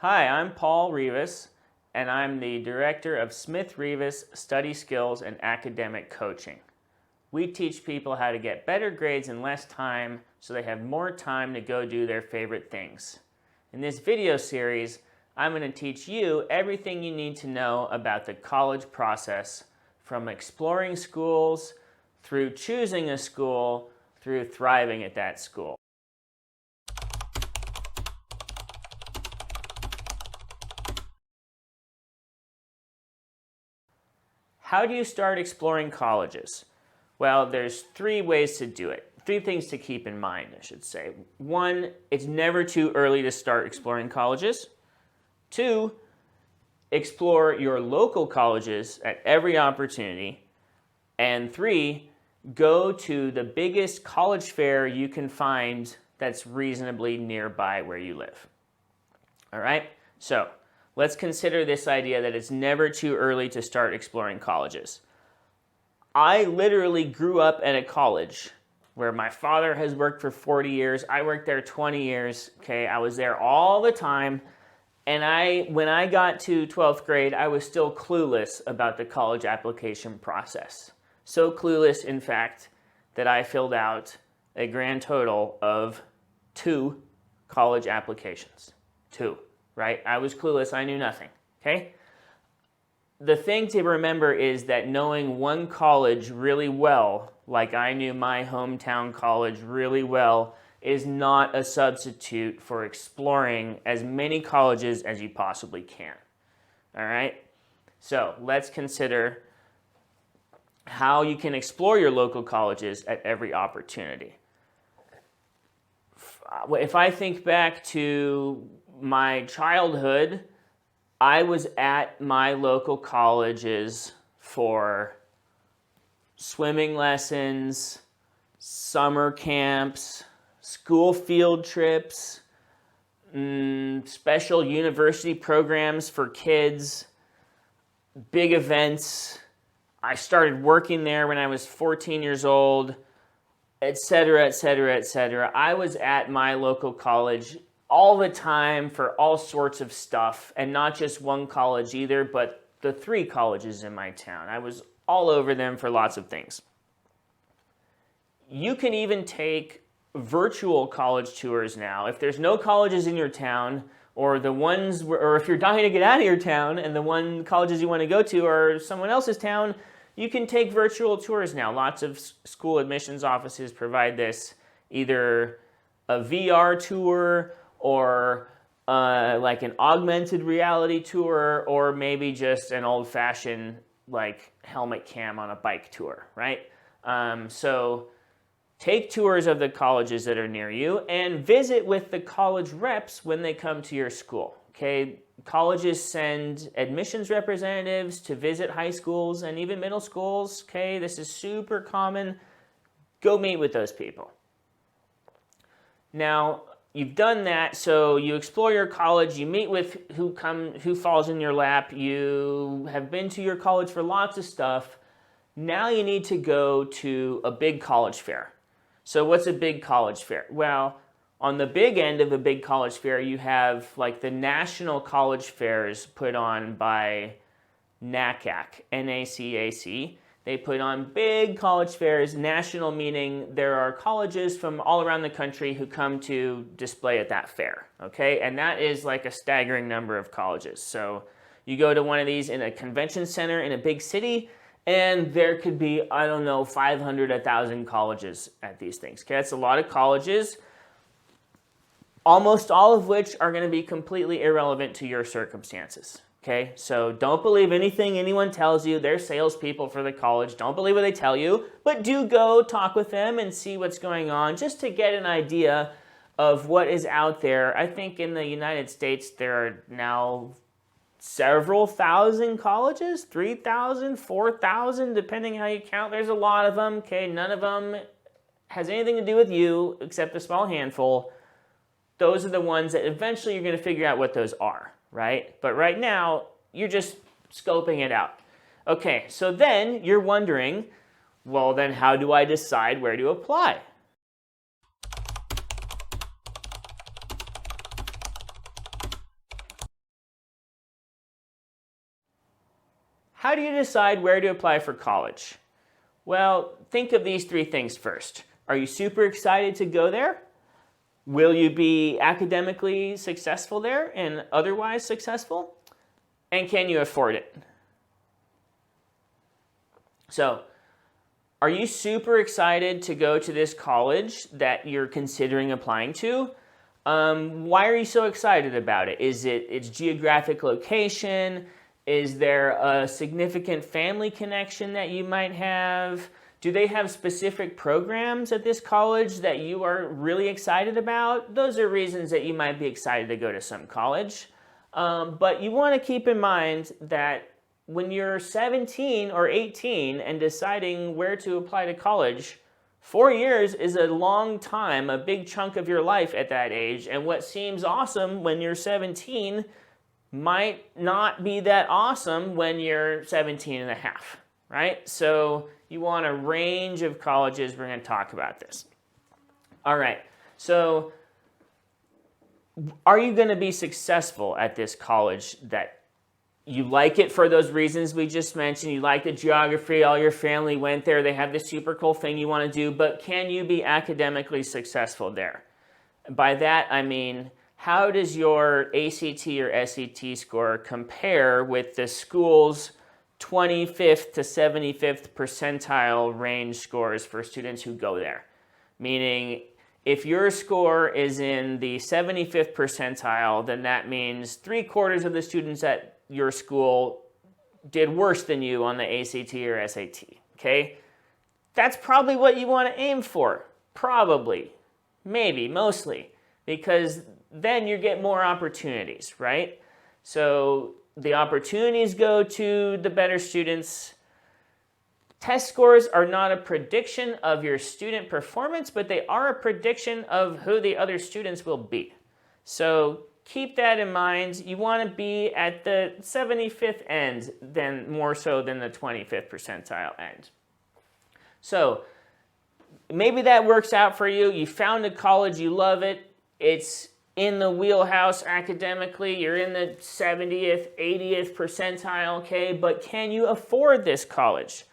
Hi, I'm Paul Rivas, and I'm the Director of Smith Rivas Study Skills and Academic Coaching. We teach people how to get better grades in less time so they have more time to go do their favorite things. In this video series, I'm going to teach you everything you need to know about the college process, from exploring schools, through choosing a school, through thriving at that school. How do you start exploring colleges? Well, there's three ways to do it. Three things to keep in mind, I should say. One, it's never too early to start exploring colleges. Two, explore your local colleges at every opportunity. And three, go to the biggest college fair you can find that's reasonably nearby where you live. All right? So, let's consider this idea that it's never too early to start exploring colleges. I literally grew up at a college where my father has worked for 40 years. I worked there 20 years. Okay, I was there all the time. And when I got to 12th grade, I was still clueless about the college application process. So clueless, in fact, that I filled out a grand total of 2 college applications. 2. Right? I was clueless. I knew nothing. Okay? The thing to remember is that knowing one college really well, like I knew my hometown college really well, is not a substitute for exploring as many colleges as you possibly can. All right? So let's consider how you can explore your local colleges at every opportunity. If I think back to my childhood, I was at my local colleges for swimming lessons, summer camps, school field trips, special university programs for kids, big events. I started working there when I was 14 years old, etc., etc., etc. I was at my local college all the time for all sorts of stuff, and not just one college either, but the 3 colleges in my town. I was all over them for lots of things. You can even take virtual college tours now. If there's no colleges in your town, or if you're dying to get out of your town and the colleges you want to go to are someone else's town, you can take virtual tours now. Lots of school admissions offices provide this, either a VR tour or like an augmented reality tour, or maybe just an old-fashioned like helmet cam on a bike tour, right? So take tours of the colleges that are near you and visit with the college reps when they come to your school, okay? Colleges send admissions representatives to visit high schools and even middle schools, okay? This is super common. Go meet with those people. Now, you've done that, so you explore your college, you meet with who falls in your lap, you have been to your college for lots of stuff. Now you need to go to a big college fair. So what's a big college fair? Well, on the big end of a big college fair, you have like the national college fairs put on by NACAC, NACAC. They put on big college fairs, national meaning there are colleges from all around the country who come to display at that fair, okay? And that is like a staggering number of colleges. So you go to one of these in a convention center in a big city, and there could be, I don't know, 500, 1,000 colleges at these things, okay? That's a lot of colleges, almost all of which are going to be completely irrelevant to your circumstances. Okay, so don't believe anything anyone tells you. They're salespeople for the college. Don't believe what they tell you, but do go talk with them and see what's going on just to get an idea of what is out there. I think in the United States there are now several thousand colleges, 3,000, 4,000, depending how you count. There's a lot of them. Okay, none of them has anything to do with you except a small handful. Those are the ones that eventually you're going to figure out what those are. Right? But right now, you're just scoping it out. Okay, so then you're wondering, well, then how do I decide where to apply? how do you decide where to apply for college? Well, think of these three things first. Are you super excited to go there? Will you be academically successful there and otherwise successful? And can you afford it? So, are you super excited to go to this college that you're considering applying to? Why are you so excited about it? Is it its geographic location? Is there a significant family connection that you might have? Do they have specific programs at this college that you are really excited about? Those are reasons that you might be excited to go to some college. But you want to keep in mind that when you're 17 or 18 and deciding where to apply to college, 4 years is a long time, a big chunk of your life at that age. And what seems awesome when you're 17 might not be that awesome when you're 17 and a half, right? So you want a range of colleges. We're going to talk about this. All right, so are you going to be successful at this college that you like it for those reasons we just mentioned? You like the geography, all your family went there, they have this super cool thing you want to do, but can you be academically successful there? By that, I mean, how does your ACT or SAT score compare with the school's 25th to 75th percentile range scores for students who go there? Meaning, if your score is in the 75th percentile, then that means 3/4 of the students at your school did worse than you on the ACT or SAT, okay? That's probably what you want to aim for. Probably. Maybe, mostly. Because then you get more opportunities, right? So the opportunities go to the better students. Test scores are not a prediction of your student performance, but they are a prediction of who the other students will be. So keep that in mind. You want to be at the 75th end, then more so than the 25th percentile end. So maybe that works out for you. You found a college, you love it. It's in the wheelhouse academically. You're in the 70th, 80th percentile, okay? But can you afford this college?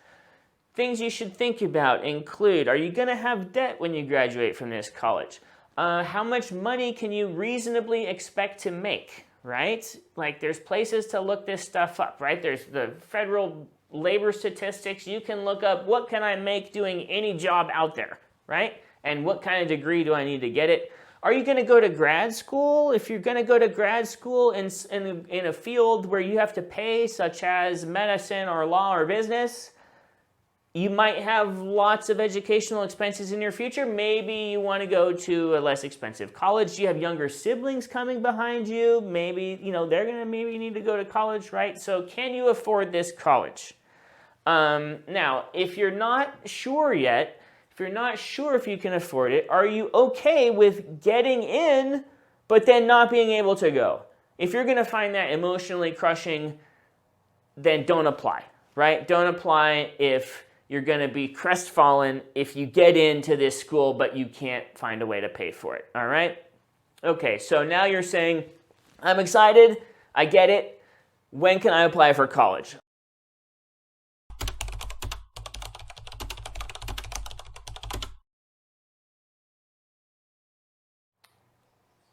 Things you should think about include, are you going to have debt when you graduate from this college? How much money can you reasonably expect to make, right? Like, there's places to look this stuff up, right? There's the federal labor statistics. You can look up, what can I make doing any job out there, right? And what kind of degree do I need to get it? Are you going to go to grad school? If you're going to go to grad school in a field where you have to pay, such as medicine or law or business, you might have lots of educational expenses in your future. Maybe you want to go to a less expensive college. You have younger siblings coming behind you. Maybe, they're going to maybe need to go to college, right? So can you afford this college? Now, if you're not sure yet, if you're not sure if you can afford it, are you okay with getting in, but then not being able to go? If you're going to find that emotionally crushing, then don't apply, right? Don't apply if you're going to be crestfallen if you get into this school, but you can't find a way to pay for it, all right? Okay, so now you're saying, I'm excited, I get it. When can I apply for college?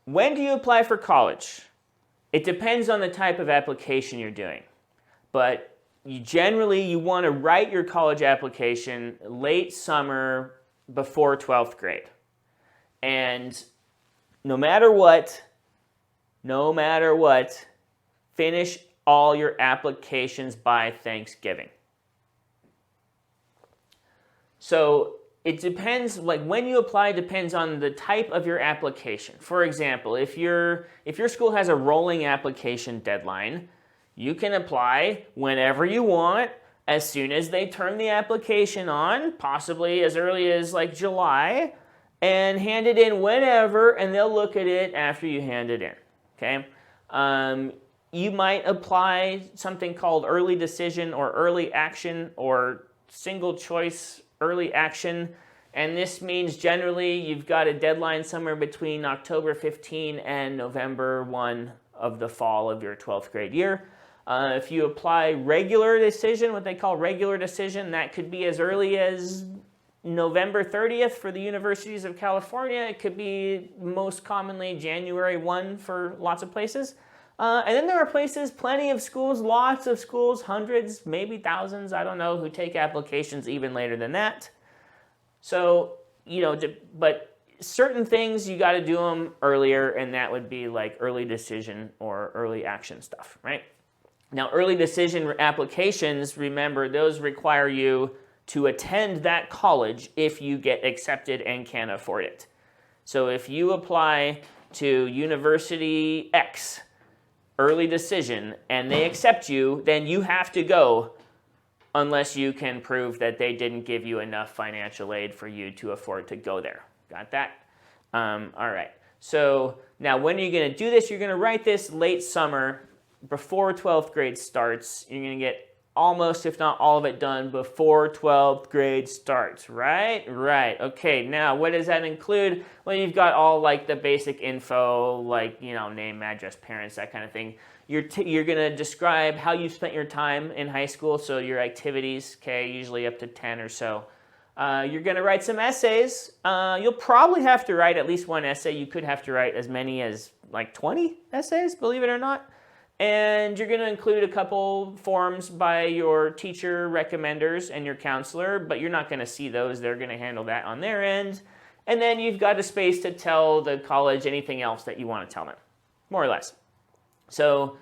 When do you apply for college? It depends on the type of application you're doing, but you want to write your college application late summer before 12th grade. And no matter what, finish all your applications by Thanksgiving. So it depends, like when you apply depends on the type of your application. For example, if your school has a rolling application deadline, you can apply whenever you want, as soon as they turn the application on, possibly as early as like July, and hand it in whenever, and they'll look at it after you hand it in, okay? You might apply something called early decision or early action or single choice early action, and this means generally you've got a deadline somewhere between October 15 and November 1 of the fall of your 12th grade year. If you apply regular decision, what they call regular decision, that could be as early as November 30th for the universities of California. It could be most commonly January 1 for lots of places. And then there are places, plenty of schools, lots of schools, hundreds, maybe thousands, I don't know, who take applications even later than that. So, but certain things you got to do them earlier, and that would be like early decision or early action stuff, right? Now, early decision applications, remember, those require you to attend that college if you get accepted and can afford it. So if you apply to University X, early decision, and they accept you, then you have to go unless you can prove that they didn't give you enough financial aid for you to afford to go there. Got that? All right. So now when are you going to do this? You're going to write this late summer before 12th grade starts. You're going to get almost, if not all of it done before 12th grade starts, right? Right. Okay, now what does that include? Well, you've got all like the basic info, like, name, address, parents, that kind of thing. You're going to describe how you spent your time in high school, so your activities, okay, usually up to 10 or so. You're going to write some essays. You'll probably have to write at least one essay. You could have to write as many as like 20 essays, believe it or not. And you're going to include a couple forms by your teacher recommenders and your counselor, but you're not going to see those. They're going to handle that on their end. And then you've got a space to tell the college anything else that you want to tell them, more or less. So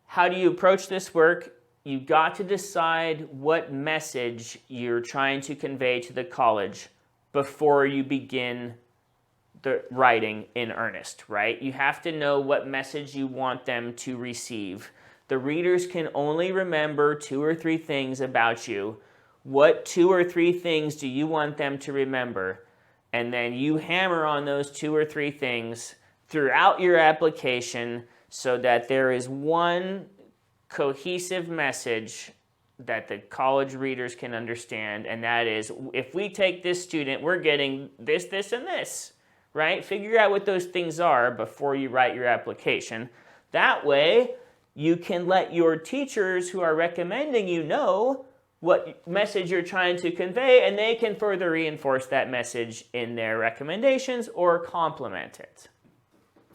how do you approach this work? You've got to decide what message you're trying to convey to the college before you begin the writing in earnest, right? You have to know what message you want them to receive. The readers can only remember 2 or 3 things about you. What 2 or 3 things do you want them to remember? And then you hammer on those 2 or 3 things throughout your application so that there is one cohesive message that the college readers can understand, and that is, if we take this student, we're getting this, this, and this. Right? Figure out what those things are before you write your application. That way, you can let your teachers who are recommending you know what message you're trying to convey, and they can further reinforce that message in their recommendations or complement it.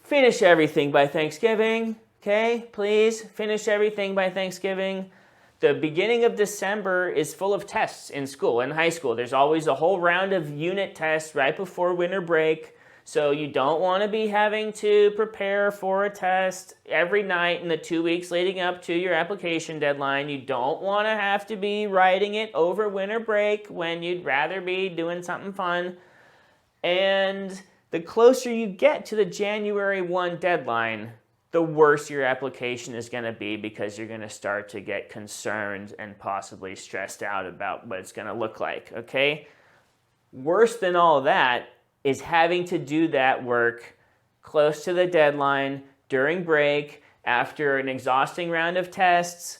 Finish everything by Thanksgiving, okay? Please finish everything by Thanksgiving. The beginning of December is full of tests in school, in high school. There's always a whole round of unit tests right before winter break. So you don't want to be having to prepare for a test every night in the 2 weeks leading up to your application deadline. You don't want to have to be writing it over winter break when you'd rather be doing something fun. And the closer you get to the January 1 deadline, the worse your application is going to be, because you're going to start to get concerned and possibly stressed out about what it's going to look like, okay? Worse than all that is having to do that work close to the deadline, during break, after an exhausting round of tests,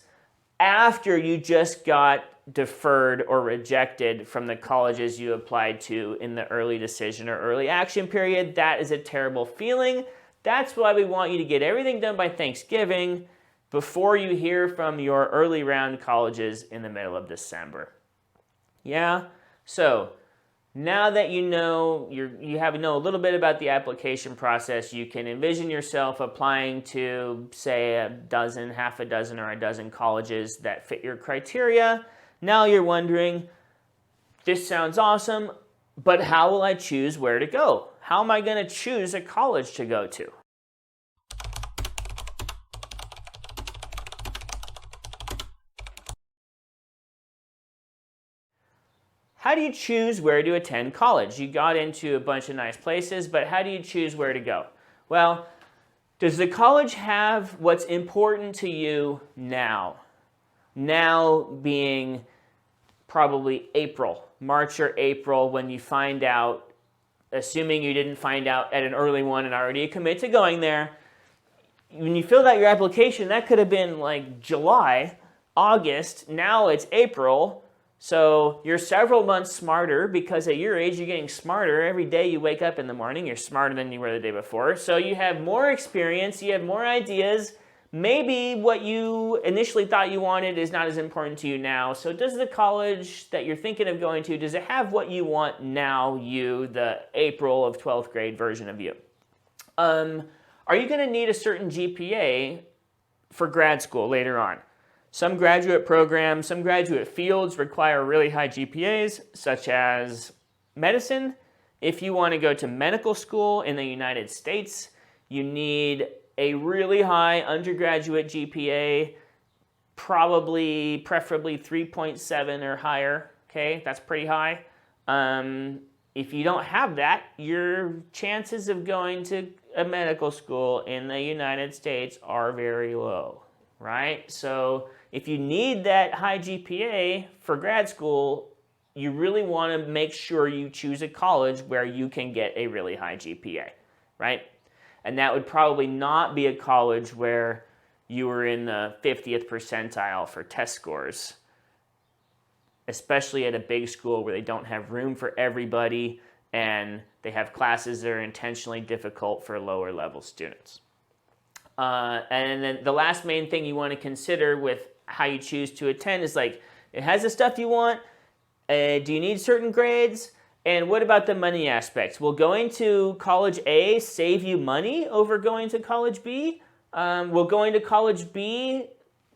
after you just got deferred or rejected from the colleges you applied to in the early decision or early action period. That is a terrible feeling. That's why we want you to get everything done by Thanksgiving before you hear from your early round colleges in the middle of December. Yeah? So now that you know, you know a little bit about the application process, you can envision yourself applying to, say, half a dozen or a dozen colleges that fit your criteria. Now you're wondering, this sounds awesome, but how will I choose where to go? How am I going to choose a college to go to? How do you choose where to attend college? You got into a bunch of nice places, but how do you choose where to go? Well, does the college have what's important to you now? Now being probably March or April, when you find out, assuming you didn't find out at an early one and already commit to going there. When you filled out your application, that could have been like July, August. Now it's April. So you're several months smarter, because at your age, you're getting smarter. Every day you wake up in the morning, you're smarter than you were the day before. So you have more experience, you have more ideas. maybe what you initially thought you wanted is not as important to you now. So does the college that you're thinking of going to, does it have what you want now, you, the April of 12th grade version of you? Are you going to need a certain GPA for grad school later on? Some graduate programs, some graduate fields require really high GPAs, such as medicine. If you want to go to medical school in the United States, you need a really high undergraduate GPA, preferably 3.7 or higher. Okay, that's pretty high. If you don't have that, your chances of going to a medical school in the United States are very low, right? So if you need that high GPA for grad school, you really want to make sure you choose a college where you can get a really high GPA, right? And that would probably not be a college where you were in the 50th percentile for test scores, especially at a big school where they don't have room for everybody and they have classes that are intentionally difficult for lower level students. And then the last main thing you want to consider with how you choose to attend is like, it has the stuff you want. Do you need certain grades? And what about the money aspects? Will going to college A save you money over going to college B? Will going to college B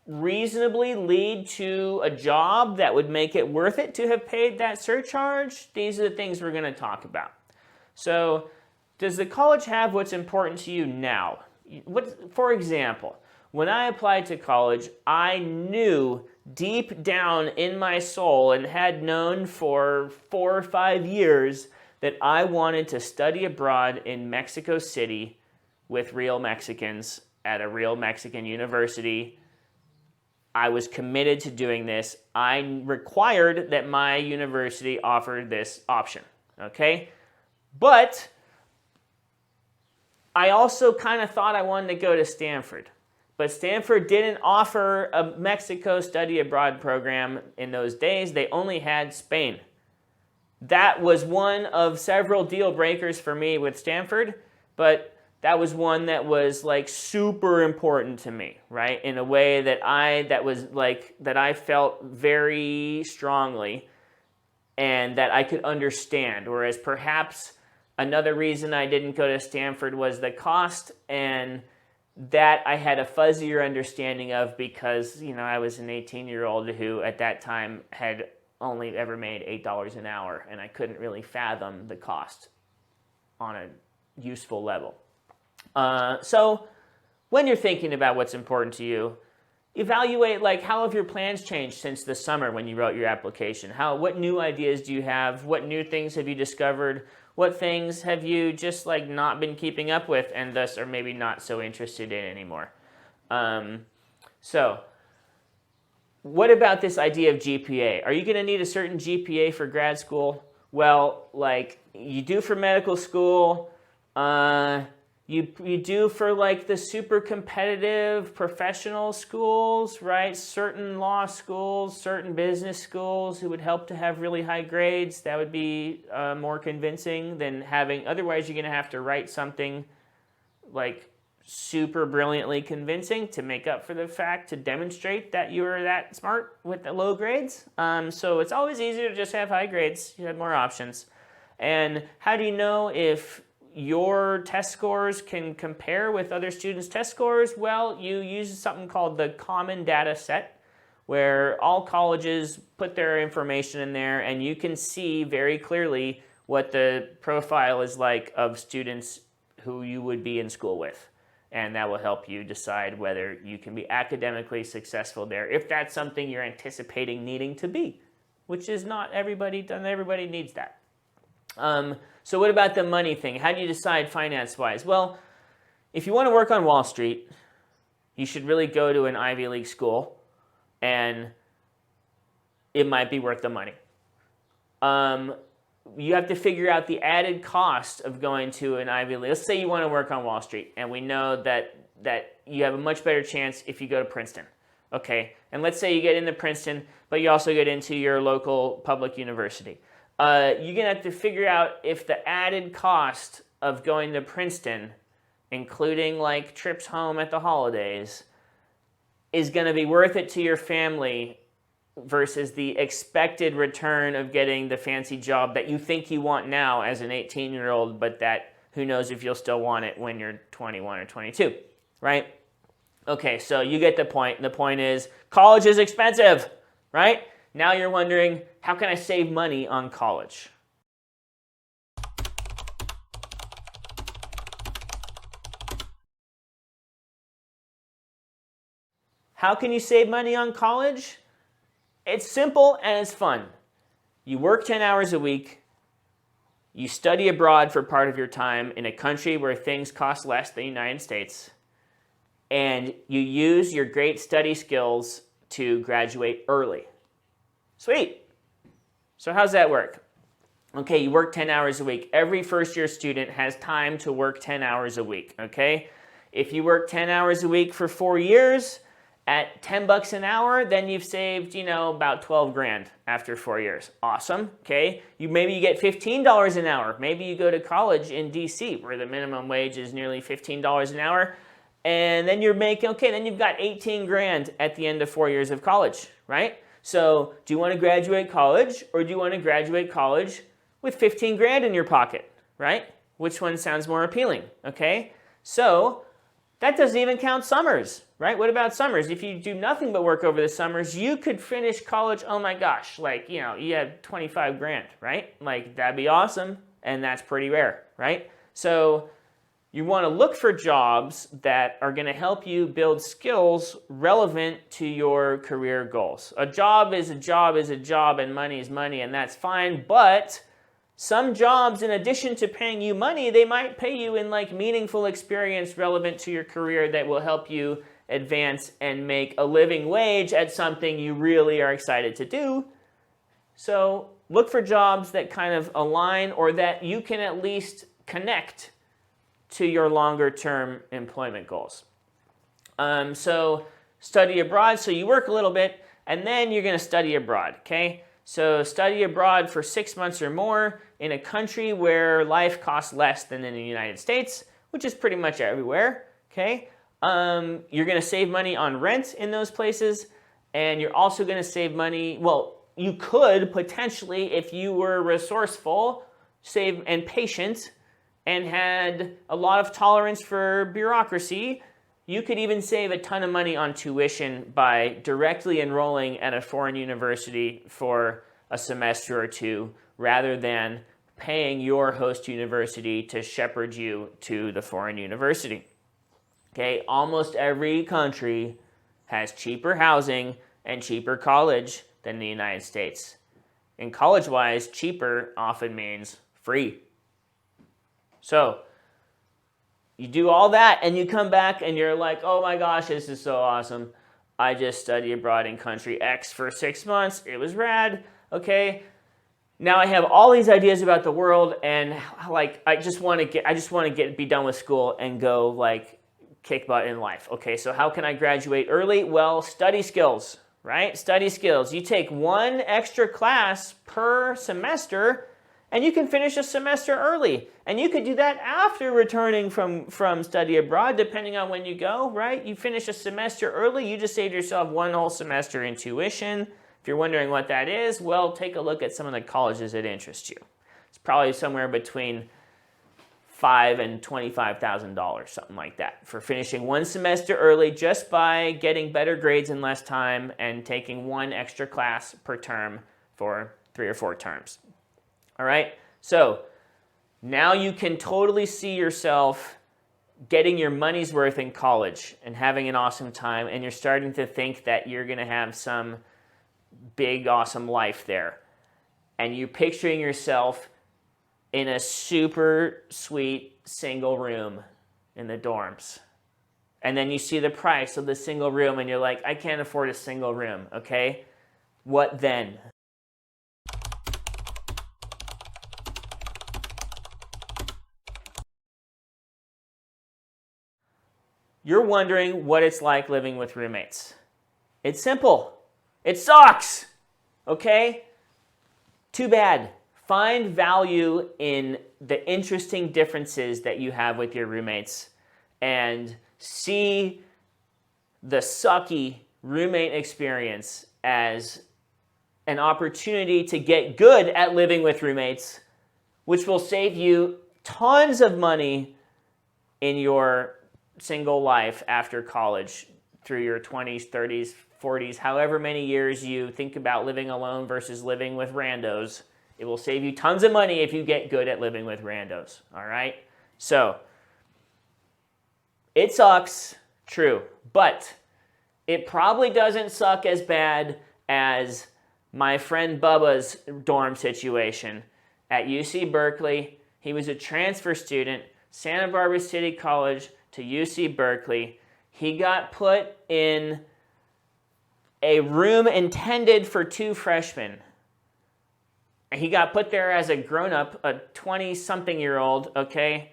reasonably lead to a job that would make it worth it to have paid that surcharge? These are the things we're going to talk about. So, does the college have what's important to you now? For example, when I applied to college, I knew deep down in my soul and had known for 4 or 5 years that I wanted to study abroad in Mexico City with real Mexicans at a real Mexican university. I was committed to doing this. I required that my university offered this option, okay? But I also kind of thought I wanted to go to Stanford. But Stanford didn't offer a Mexico study abroad program in those days. They only had Spain. That was one of several deal breakers for me with Stanford, but that was one that was like super important to me, right? In a way that I felt very strongly and that I could understand. Whereas perhaps another reason I didn't go to Stanford was the cost, and that I had a fuzzier understanding of because, I was an 18-year-old who at that time had only ever made $8 an hour, and I couldn't really fathom the cost on a useful level. So when you're thinking about what's important to you, evaluate how have your plans changed since the summer when you wrote your application? What new ideas do you have? What new things have you discovered? What things have you just not been keeping up with and thus are maybe not so interested in anymore? So what about this idea of GPA? Are you going to need a certain GPA for grad school? Well, you do for medical school, you do for the super competitive professional schools, right? Certain law schools, certain business schools who would help to have really high grades. That would be more convincing than having, otherwise you're going to have to write something super brilliantly convincing to make up for the fact, to demonstrate that you are that smart with the low grades. So it's always easier to just have high grades. You have more options. And how do you know if your test scores can compare with other students' test scores? Well, you use something called the common data set, where all colleges put their information in there, and you can see very clearly what the profile is like of students who you would be in school with. And that will help you decide whether you can be academically successful there, if that's something you're anticipating needing to be, which is not everybody needs that. So what about the money thing? How do you decide finance-wise? Well, if you want to work on Wall Street, you should really go to an Ivy League school, and it might be worth the money. You have to figure out the added cost of going to an Ivy League. Let's say you want to work on Wall Street, and we know that you have a much better chance if you go to Princeton. Okay, and let's say you get into Princeton, but you also get into your local public university. You're going to have to figure out if the added cost of going to Princeton, including trips home at the holidays, is going to be worth it to your family versus the expected return of getting the fancy job that you think you want now as an 18-year-old, but that who knows if you'll still want it when you're 21 or 22, right? Okay, so you get the point. The point is college is expensive, right? Now you're wondering, how can I save money on college? How can you save money on college? It's simple and it's fun. You work 10 hours a week. You study abroad for part of your time in a country where things cost less than the United States. And you use your great study skills to graduate early. Sweet. So how's that work? Okay, you work 10 hours a week. Every first-year student has time to work 10 hours a week, okay? If you work 10 hours a week for 4 years, at $10 an hour, then you've saved, about 12 grand after 4 years. Awesome, okay? Maybe you get $15 an hour. Maybe you go to college in DC where the minimum wage is nearly $15 an hour. And then you're making, then you've got 18 grand at the end of 4 years of college, right? So do you want to graduate college or do you want to graduate college with 15 grand in your pocket, right? Which one sounds more appealing, okay? So that doesn't even count summers, right? What about summers? If you do nothing but work over the summers, you could finish college, oh my gosh, you have 25 grand, right? That'd be awesome, and that's pretty rare, right? So you want to look for jobs that are going to help you build skills relevant to your career goals. A job is a job is a job, and money is money, and that's fine, but some jobs, in addition to paying you money, they might pay you in meaningful experience relevant to your career that will help you advance and make a living wage at something you really are excited to do. So look for jobs that kind of align or that you can at least connect to your longer term employment goals. So study abroad, so you work a little bit and then you're going to study abroad, okay? So study abroad for 6 months or more in a country where life costs less than in the United States, which is pretty much everywhere, okay? You're going to save money on rent in those places, and you're also going to save money, well, you could potentially, if you were resourceful, save and patient, and had a lot of tolerance for bureaucracy, you could even save a ton of money on tuition by directly enrolling at a foreign university for a semester or two rather than paying your host university to shepherd you to the foreign university. Okay, almost every country has cheaper housing and cheaper college than the United States. And college-wise, cheaper often means free. So you do all that and you come back and you're like, oh my gosh, this is so awesome. I just studied abroad in country X for 6 months. It was rad. Okay. Now I have all these ideas about the world and I just want to be done with school and go kick butt in life. Okay. So how can I graduate early? Well, study skills, right? Study skills. You take one extra class per semester and you can finish a semester early. And you could do that after returning from study abroad, depending on when you go, right? You finish a semester early, you just saved yourself one whole semester in tuition. If you're wondering what that is, well, take a look at some of the colleges that interest you. It's probably somewhere between $5,000 and $25,000, something like that, for finishing one semester early just by getting better grades in less time and taking one extra class per term for 3 or 4 terms. All right, so now you can totally see yourself getting your money's worth in college and having an awesome time, and you're starting to think that you're going to have some big, awesome life there. And you're picturing yourself in a super sweet single room in the dorms. And then you see the price of the single room, and you're like, I can't afford a single room, okay? What then? You're wondering what it's like living with roommates. It's simple. It sucks. Okay? Too bad. Find value in the interesting differences that you have with your roommates and see the sucky roommate experience as an opportunity to get good at living with roommates, which will save you tons of money in your single life after college through your 20s, 30s, 40s, however many years you think about living alone versus living with randos. It will save you tons of money if you get good at living with randos, all right? So, it sucks, true, but it probably doesn't suck as bad as my friend Bubba's dorm situation at UC Berkeley. He was a transfer student, Santa Barbara City College to UC Berkeley. He got put in a room intended for 2 freshmen. He got put there as a grown-up, a 20-something-year-old, okay?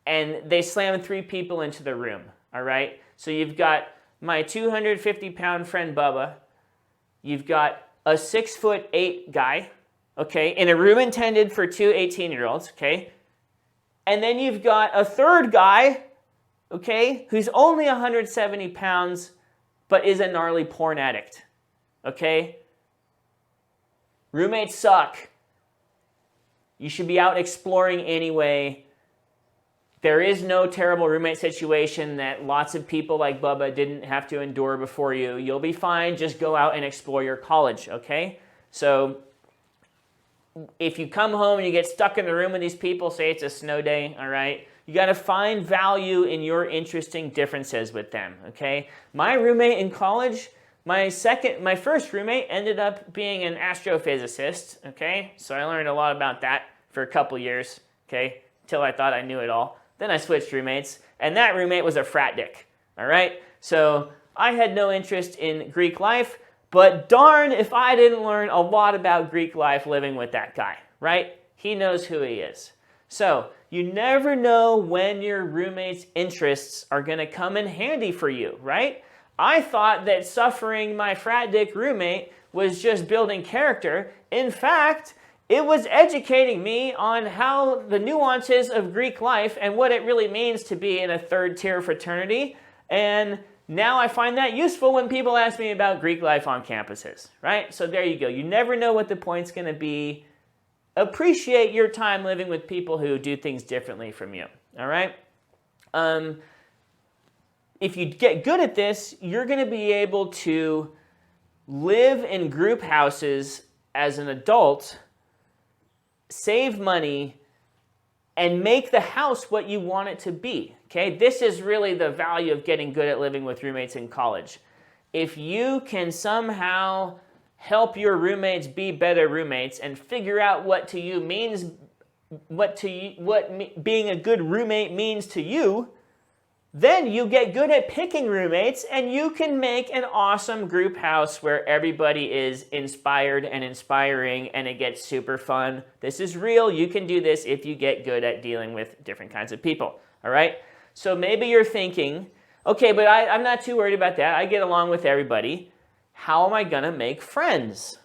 And they slammed 3 people into the room, all right? So you've got my 250-pound friend Bubba. You've got a 6'8" guy, okay, in a room intended for 2 18-year-olds, okay? And then you've got a third guy, okay, who's only 170 pounds, but is a gnarly porn addict, okay? Roommates suck. You should be out exploring anyway. There is no terrible roommate situation that lots of people like Bubba didn't have to endure before you. You'll be fine. Just go out and explore your college, okay? So if you come home and you get stuck in the room with these people, say it's a snow day, all right? You got to find value in your interesting differences with them, okay? My roommate in college, my first roommate ended up being an astrophysicist, okay? So I learned a lot about that for a couple years, okay? Until I thought I knew it all. Then I switched roommates, and that roommate was a frat dick, all right? So I had no interest in Greek life, but darn if I didn't learn a lot about Greek life living with that guy, right? He knows who he is. So you never know when your roommate's interests are going to come in handy for you, right? I thought that suffering my frat dick roommate was just building character. In fact, it was educating me on how the nuances of Greek life and what it really means to be in a third-tier fraternity. And now I find that useful when people ask me about Greek life on campuses, right? So there you go. You never know what the point's going to be. Appreciate your time living with people who do things differently from you, all right? If you get good at this, you're going to be able to live in group houses as an adult, save money, and make the house what you want it to be, okay? This is really the value of getting good at living with roommates in college. If you can somehow help your roommates be better roommates and figure out what to you means, what being a good roommate means to you, then you get good at picking roommates and you can make an awesome group house where everybody is inspired and inspiring and it gets super fun. This is real. You can do this if you get good at dealing with different kinds of people, all right? So maybe you're thinking, okay, but I'm not too worried about that. I get along with everybody. How am I going to make friends?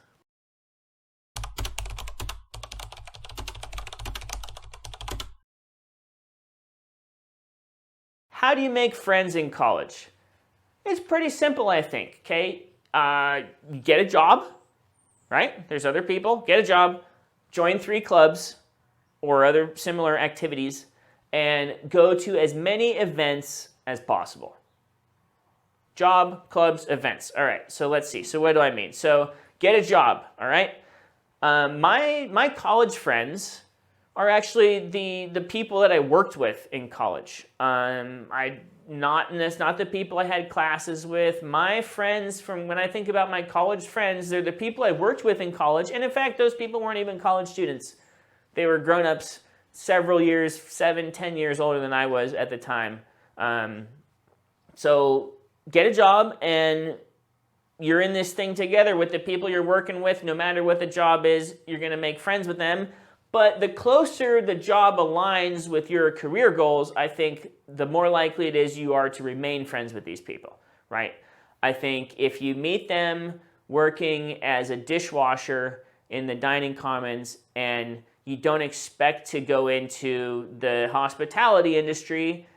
How do you make friends in college? It's pretty simple, I think, okay? Get a job, right? There's other people. Get a job, join 3 clubs or other similar activities, and go to as many events as possible. Job, clubs, events. All right, so let's see. So what do I mean? So get a job, all right? My college friends are actually the people that I worked with in college. And it's not the people I had classes with. My friends, from when I think about my college friends, they're the people I worked with in college. And in fact, those people weren't even college students. They were grown-ups several years, 7, 10 years older than I was at the time. So get a job and you're in this thing together with the people you're working with. No matter what the job is, you're going to make friends with them. But the closer the job aligns with your career goals, I think the more likely it is you are to remain friends with these people, right? I think if you meet them working as a dishwasher in the dining commons and you don't expect to go into the hospitality industry,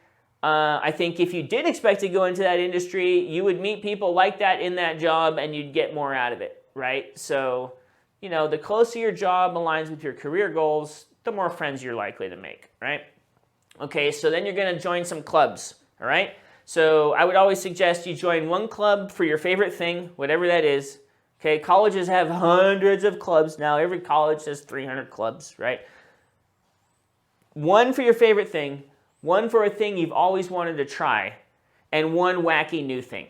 I think if you did expect to go into that industry, you would meet people like that in that job and you'd get more out of it, right? So, the closer your job aligns with your career goals, the more friends you're likely to make, right? Okay, so then you're going to join some clubs, all right? So I would always suggest you join one club for your favorite thing, whatever that is. Okay, colleges have hundreds of clubs now. Every college has 300 clubs, right? One for your favorite thing, one for a thing you've always wanted to try, and one wacky new thing,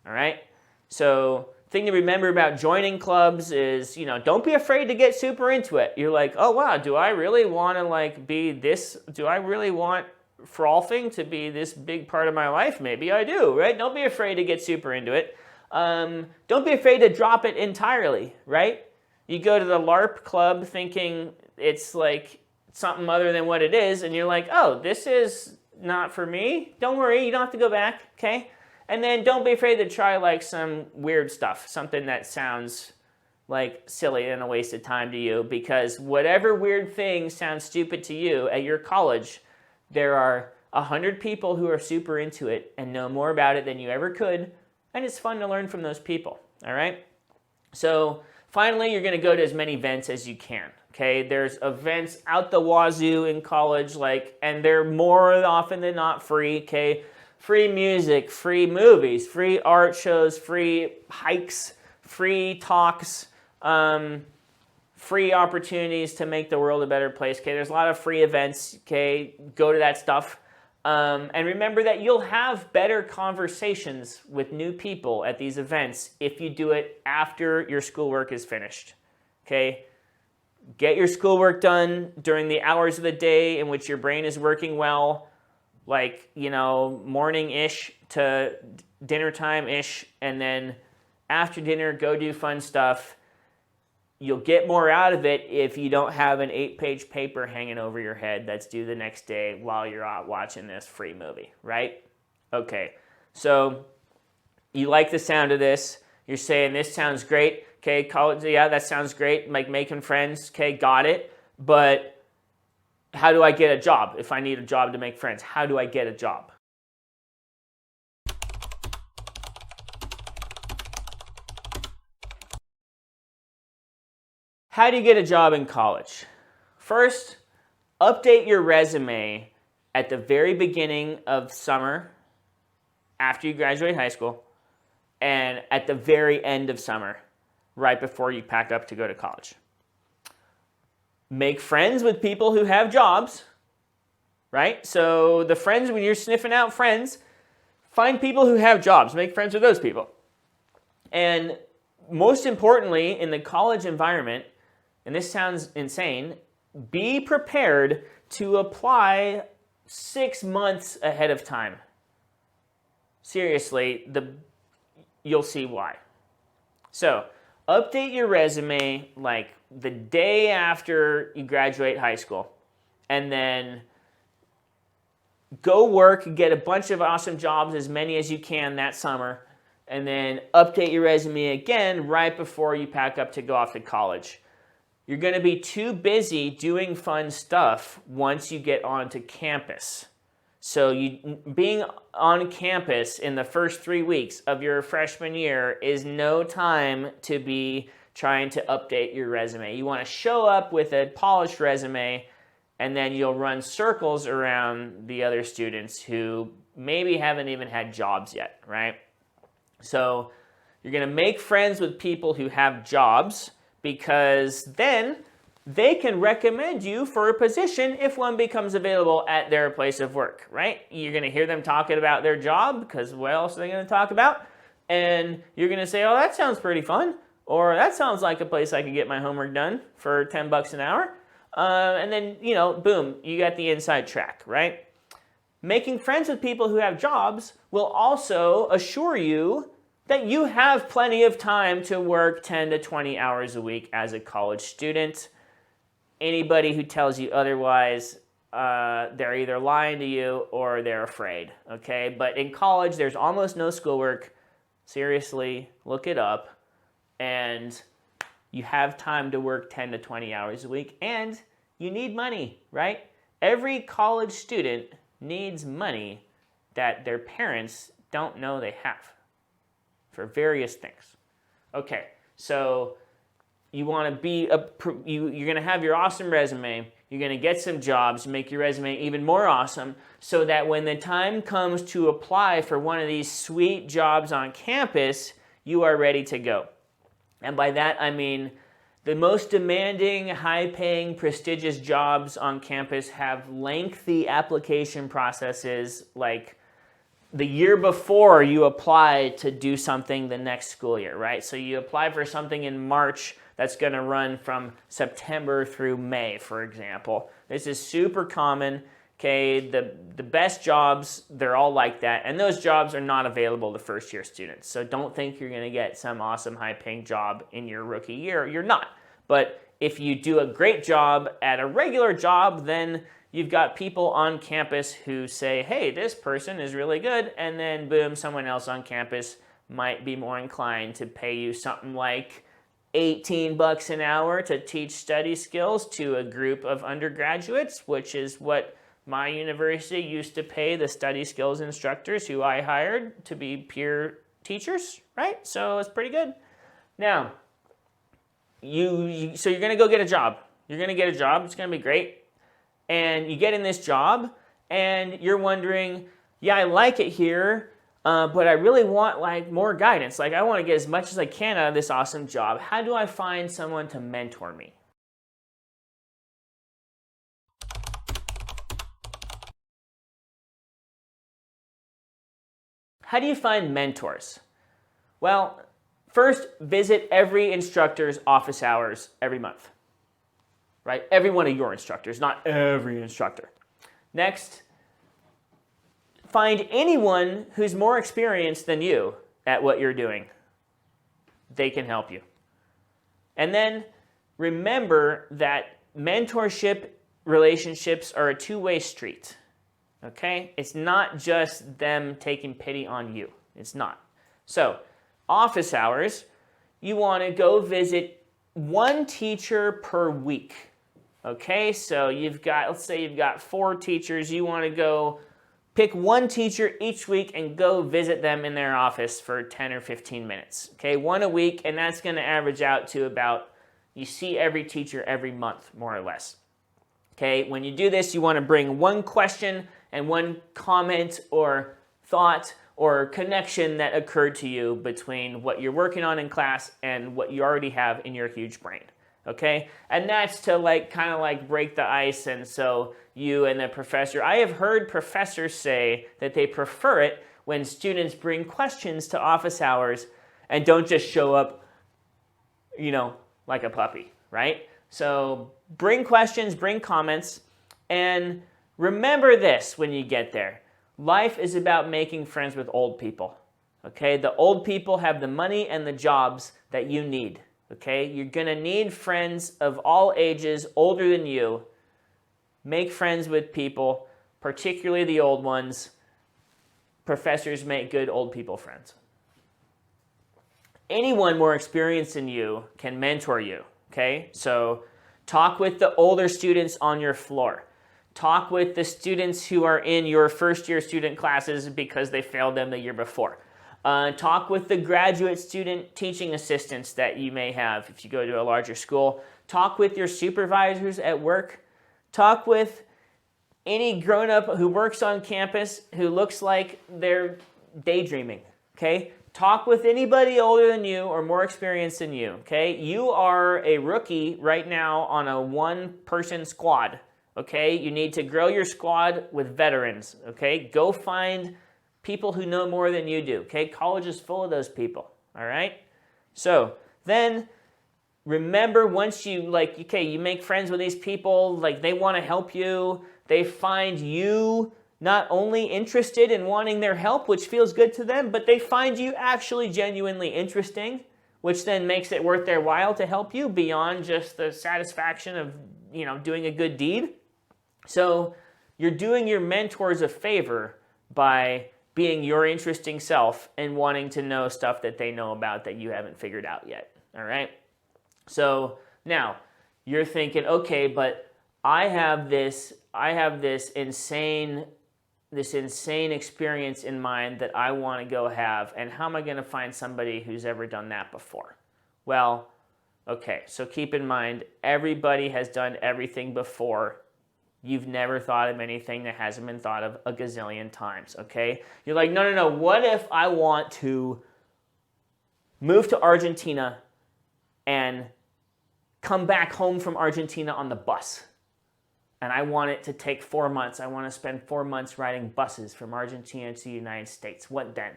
all right? So thing to remember about joining clubs is, don't be afraid to get super into it. You're like, oh, wow, do I really want to be this? Do I really want frolfing to be this big part of my life? Maybe I do, right? Don't be afraid to get super into it. Don't be afraid to drop it entirely, right? You go to the LARP club thinking it's something other than what it is, and you're like, oh, this is not for me. Don't worry, you don't have to go back, okay? And then don't be afraid to try some weird stuff, something that sounds silly and a waste of time to you, because whatever weird thing sounds stupid to you at your college, there are 100 people who are super into it and know more about it than you ever could, and it's fun to learn from those people, all right? So finally, you're going to go to as many events as you can, okay? There's events out the wazoo in college, and they're more often than not free, okay? Free music, free movies, free art shows, free hikes, free talks, free opportunities to make the world a better place, okay? There's a lot of free events, okay? Go to that stuff. And remember that you'll have better conversations with new people at these events if you do it after your schoolwork is finished, okay? Get your schoolwork done during the hours of the day in which your brain is working well, morning-ish to dinner time-ish, and then after dinner, go do fun stuff. You'll get more out of it if you don't have an 8-page paper hanging over your head that's due the next day while you're out watching this free movie, right? Okay, so you like the sound of this. You're saying, this sounds great. Okay, college, yeah, that sounds great. Making friends, okay, got it. But how do I get a job? If I need a job to make friends, how do I get a job? How do you get a job in college? First, update your resume at the very beginning of summer, after you graduate high school, and at the very end of summer, right before you pack up to go to college. Make friends with people who have jobs, right? So the friends, when you're sniffing out friends, find people who have jobs. Make friends with those people. And most importantly, in the college environment, and this sounds insane, be prepared to apply 6 months ahead of time. Seriously, you'll see why. So, update your resume the day after you graduate high school, and then go work, get a bunch of awesome jobs, as many as you can that summer, and then update your resume again right before you pack up to go off to college. You're going to be too busy doing fun stuff once you get onto campus. So being on campus in the first 3 weeks of your freshman year is no time to be trying to update your resume. You want to show up with a polished resume, and then you'll run circles around the other students who maybe haven't even had jobs yet, right? So you're going to make friends with people who have jobs, because then they can recommend you for a position if one becomes available at their place of work, right? You're going to hear them talking about their job, because what else are they going to talk about? And you're going to say, oh, that sounds pretty fun, or that sounds like a place I could get my homework done for $10 an hour. And then, boom, you got the inside track, right? Making friends with people who have jobs will also assure you that you have plenty of time to work 10 to 20 hours a week as a college student. Anybody who tells you otherwise, they're either lying to you or they're afraid, okay? But in college, there's almost no schoolwork. Seriously, look it up. And you have time to work 10 to 20 hours a week, and you need money, right? Every college student needs money that their parents don't know they have for various things. Okay, so you want to be you're going to have your awesome resume. You're going to get some jobs, make your resume even more awesome, so that when the time comes to apply for one of these sweet jobs on campus, you are ready to go. And by that, I mean the most demanding, high-paying, prestigious jobs on campus have lengthy application processes, like the year before you apply to do something the next school year, right? So you apply for something in March that's going to run from September through May, for example. This is super common. Okay, the best jobs, they're all like that, and those jobs are not available to first-year students. So don't think you're going to get some awesome high-paying job in your rookie year. You're not. But if you do a great job at a regular job, then you've got people on campus who say, hey, this person is really good, and then boom, someone else on campus might be more inclined to pay you something like $18 an hour to teach study skills to a group of undergraduates, which is what my university used to pay the study skills instructors who I hired to be peer teachers, right? So it's pretty good. Now, so you're going to go get a job. You're going to get a job. It's going to be great. And you get in this job, and you're wondering, yeah, I like it here, but I really want like more guidance. Like I want to get as much as I can out of this awesome job. How do I find someone to mentor me? How do you find mentors? Well, first, visit every instructor's office hours every month, right? Every one of your instructors, not every instructor. Next, find anyone who's more experienced than you at what you're doing. They can help you. And then remember that mentorship relationships are a two-way street. Okay? It's not just them taking pity on you. It's not. So, office hours, you want to go visit one teacher per week. Okay? So, let's say you've got 4 teachers. You want to go pick one teacher each week and go visit them in their office for 10 or 15 minutes. Okay? One a week, and that's going to average out to about, you see every teacher every month, more or less. Okay? When you do this, you want to bring one question and one comment or thought or connection that occurred to you between what you're working on in class and what you already have in your huge brain, okay? And that's to kind of break the ice, and so you and the professor, I have heard professors say that they prefer it when students bring questions to office hours and don't just show up, like a puppy, right? So bring questions, bring comments, and remember this when you get there. Life is about making friends with old people, okay? The old people have the money and the jobs that you need, okay? You're going to need friends of all ages, older than you. Make friends with people, particularly the old ones. Professors make good old people friends. Anyone more experienced than you can mentor you, okay? So talk with the older students on your floor. Talk with the students who are in your first-year student classes because they failed them the year before. Talk with the graduate student teaching assistants that you may have if you go to a larger school. Talk with your supervisors at work. Talk with any grown-up who works on campus who looks like they're daydreaming, okay? Talk with anybody older than you or more experienced than you, okay? You are a rookie right now on a one-person squad. Okay, you need to grow your squad with veterans, okay? Go find people who know more than you do, okay? College is full of those people, all right? So then remember once you, you make friends with these people, they want to help you, they find you not only interested in wanting their help, which feels good to them, but they find you actually genuinely interesting, which then makes it worth their while to help you beyond just the satisfaction of, doing a good deed. So you're doing your mentors a favor by being your interesting self and wanting to know stuff that they know about that you haven't figured out yet, all right? So now you're thinking, okay, but I have this insane this insane experience in mind that I want to go have, and how am I going to find somebody who's ever done that before? Well, okay, so keep in mind, everybody has done everything before. You've never thought of anything that hasn't been thought of a gazillion times, okay? You're like, no, what if I want to move to Argentina and come back home from Argentina on the bus? And I want it to take 4 months. I want to spend 4 months riding buses from Argentina to the United States. What then?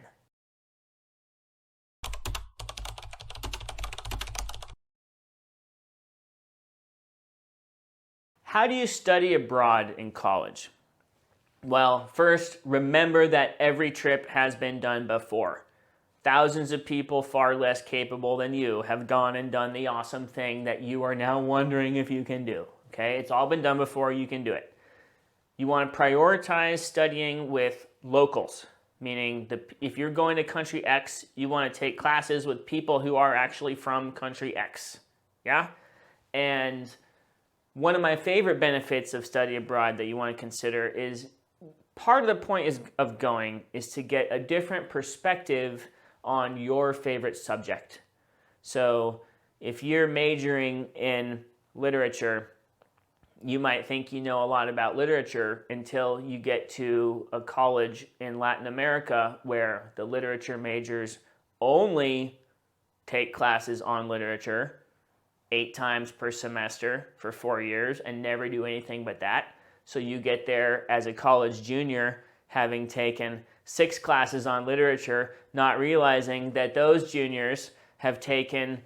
How do you study abroad in college? Well, first, remember that every trip has been done before. Thousands of people far less capable than you have gone and done the awesome thing that you are now wondering if you can do. Okay, it's all been done before, you can do it. You want to prioritize studying with locals, meaning if you're going to country X, you want to take classes with people who are actually from country X. Yeah? And one of my favorite benefits of study abroad that you want to consider is part of the point of going is to get a different perspective on your favorite subject. So if you're majoring in literature, you might think you know a lot about literature until you get to a college in Latin America where the literature majors only take classes on literature 8 times per semester for 4 years and never do anything but that. So you get there as a college junior having taken 6 classes on literature, not realizing that those juniors have taken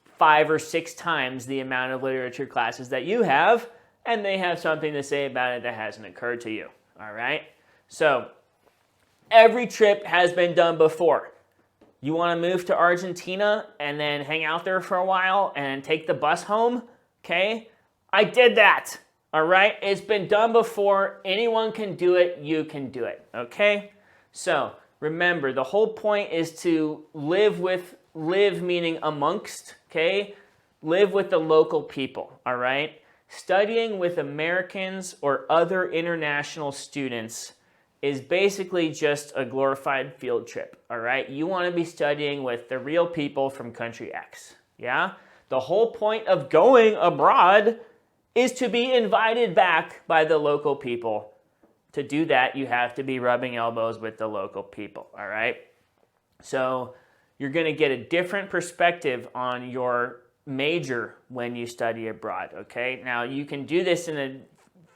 5 or 6 times the amount of literature classes that you have, and they have something to say about it that hasn't occurred to you, all right? So every trip has been done before. You want to move to Argentina and then hang out there for a while and take the bus home, okay? I did that, all right? It's been done before. Anyone can do it. You can do it, okay? So remember, the whole point is to live meaning amongst, okay? Live with the local people, all right? Studying with Americans or other international students is basically just a glorified field trip, all right? You want to be studying with the real people from country X, yeah? The whole point of going abroad is to be invited back by the local people. To do that, you have to be rubbing elbows with the local people, all right? So you're going to get a different perspective on your major when you study abroad, okay? Now, you can do this in a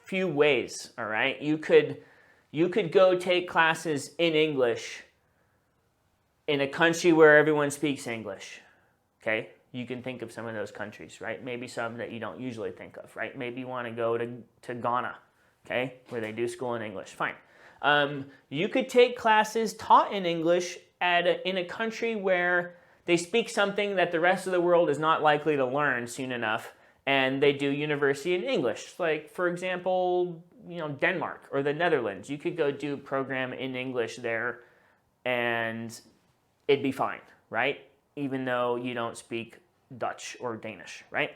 few ways, all right? You could go take classes in English in a country where everyone speaks English, okay? You can think of some of those countries, right? Maybe some that you don't usually think of, right? Maybe you want to go to Ghana, okay, where they do school in English. Fine. You could take classes taught in English in a country where they speak something that the rest of the world is not likely to learn soon enough, and they do university in English. Like, for example, Denmark or the Netherlands. You could go do a program in English there, and it'd be fine, right? Even though you don't speak Dutch or Danish, right?